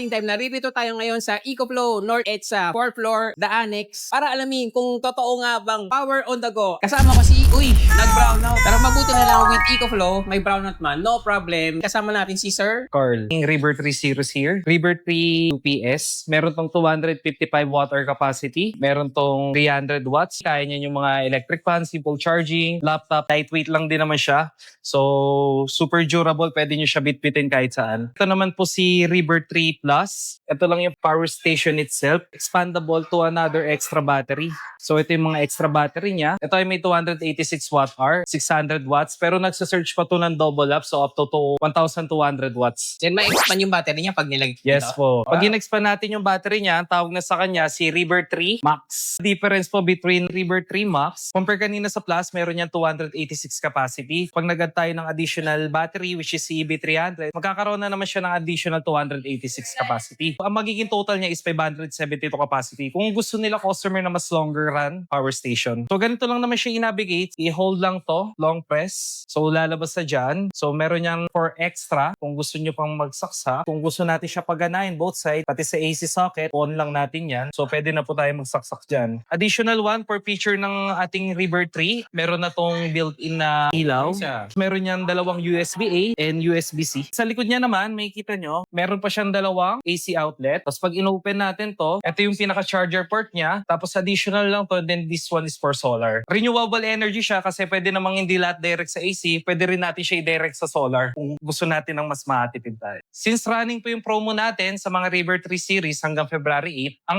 ating time, naririto tayo ngayon sa EcoFlow North EDSA 4th floor, The Annex, para alamin kung totoo nga bang power on the go. Kasama ko si, nag-brownout. Pero mabuti na lang with EcoFlow, may brownout man, no problem. Kasama natin si Sir Carl. Yung River 3 series here. River 3 UPS. Meron tong 255 watt hour capacity. Meron tong 300 watts. Kaya niya yung mga electric fan, simple charging, laptop. Lightweight lang din naman siya. So, super durable. Pwede nyo siya bitbitin kahit saan. Ito naman po si River 3 Plus. Ito lang yung power station itself. Expandable to another extra battery. So, ito yung mga extra battery niya. Ito ay may 286 watt hour, 600 watts. Pero nagsasearch pa to ng double up. So, up to 1,200 watts. Then may expand yung battery niya pag nilagay dito. Yes po. Pag in-expand natin yung battery niya, ang tawag na sa kanya si River 3 Max. Difference po between River 3 Max, compare kanina sa Plus, meron niyang 286 capacity. Pag nag-add tayo ng additional battery, which is si EB300, magkakaroon na naman siya ng additional 286 capacity. Ang magiging total niya is 572 capacity. Kung gusto nila customer na mas longer run power station. So ganito lang naman siya i-navigate. I-hold lang to, long press. So lalabas na dyan. So meron niyang for extra kung gusto niyo pang magsaksak. Kung gusto natin siya paganahin both side, pati sa AC socket, on lang natin yan. So pwede na po tayo magsaksak dyan. Additional one for feature ng ating River 3, meron na tong built-in na ilaw. Meron niyang dalawang USB-A and USB-C. Sa likod niya naman, may kita nyo, meron pa siyang dalawang AC outlet. Tapos pag in-open natin to, ito yung pinaka-charger port niya. Tapos additional lang to, then this one is for solar. Renewable energy siya kasi pwede namang hindi lahat direct sa AC, pwede rin natin siya i-direct sa solar kung gusto natin ng mas matipid tayo. Since running po yung promo natin sa mga River 3 series hanggang February 8,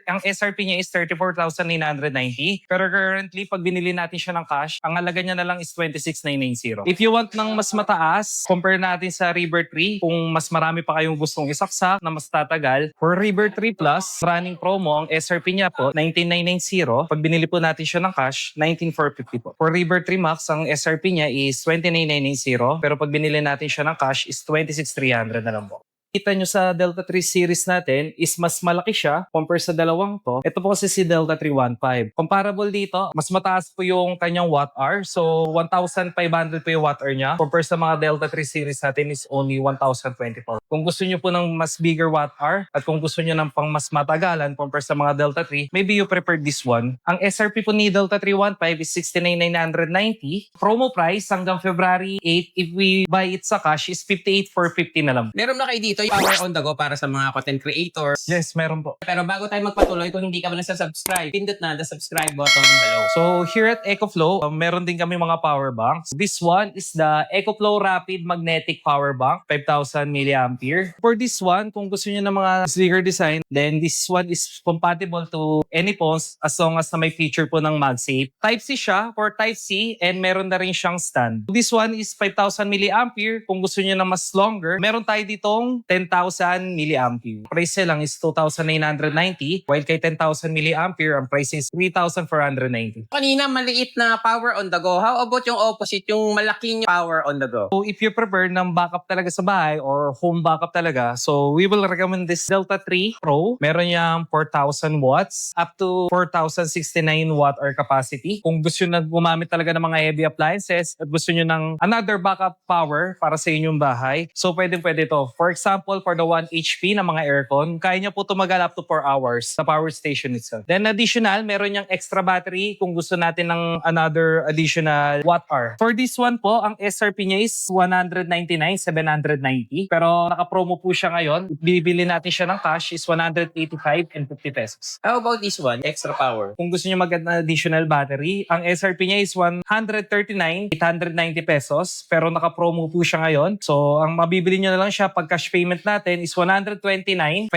ang SRP niya is 34,990. Pero currently, pag binili natin siya ng cash, ang halaga niya na lang is 26,990. If you want ng mas mataas, compare natin sa River 3, kung mas marami pa kayong gustong isaksak na mas tatagal, for River 3 Plus, running promo, ang SRP niya po, 19,990. Pag binili po natin siya ng cash, 19,450 po. For River 3 Max, ang SRP niya is 29,990. Pero pag binili natin siya ng cash, is 26,300 na lang po. Kita nyo sa Delta 3 series natin is mas malaki siya compare sa dalawang to. Ito po kasi si Delta 315. Comparable dito, mas mataas po yung kanyang watt hour. So 1,500 po yung watt hour niya. Compare sa mga Delta 3 series natin is only 1,024. Kung gusto nyo po ng mas bigger watt hour at kung gusto nyo ng pang mas matagalan compare sa mga Delta 3, maybe you prefer this one. Ang SRP po ni Delta 315 is 69,990. Promo price hanggang February 8, if we buy it sa cash, is 58,450 na lang. Meron na kayo dito yung power on the go para sa mga content creators. Yes, meron po. Pero bago tayo magpatuloy, kung hindi ka pa nasa-subscribe, pindot na the subscribe button below. So here at EcoFlow, meron din kami mga power banks. This one is the EcoFlow Rapid Magnetic Power Bank, 5,000 mAh. For this one, kung gusto niyo ng mga sleeker design, then this one is compatible to any phones as long as na may feature po ng MagSafe. Type-C siya for Type-C and meron na rin siyang stand. This one is 5,000 mAh. Kung gusto niyo na mas longer, meron tayo ditong 10,000 mAh. Price lang is 2,990 while kay 10,000 mAh, ang price is 3,490. Kanina, maliit na power on the go. How about yung opposite, yung malaking power on the go? So if you prefer ng backup talaga sa bahay or home backup talaga, so we will recommend this Delta 3 Pro. Meron niyang 4,000 watts up to 4,069 watt hour capacity. Kung gusto nyo na gumamit talaga ng mga heavy appliances at gusto nyo ng another backup power para sa inyong bahay, so pwede ito. For example, for the 1 HP na mga aircon, kaya niya po tumagal up to 4 hours sa power station itself. Then additional, meron niyang extra battery kung gusto natin ng another additional watt hour. For this one po, ang SRP niya is 199,790. Pero naka-promo po siya ngayon. Bibili natin siya ng cash is 185.50 pesos. How about this one, extra power? Kung gusto niyo mag-add na additional battery, ang SRP niya is 139,890 pesos. Pero naka-promo po siya ngayon. So, ang mabibili niyo na lang siya pag cash payment natin is 129,550.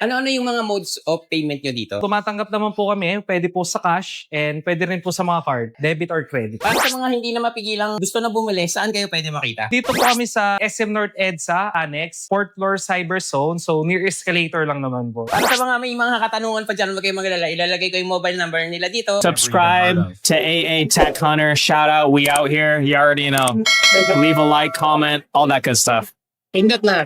Ano-ano yung mga modes of payment nyo dito? Tumatanggap naman po kami, pwede po sa cash and pwede rin po sa mga card, debit or credit. Para sa mga hindi na mapigilang gusto na bumili, saan kayo pwede makita? Dito po kami sa SM North EDSA Annex, 4th floor Cyber Zone. So near escalator lang naman po. Para sa mga may mga katanungan pa dyan, huwag kayong magalala. Ilalagay ko yung mobile number nila dito. Subscribe to AA Tech Hunter. Shout out. We out here. You already know. Leave a like, comment, all that good stuff. Pindot na.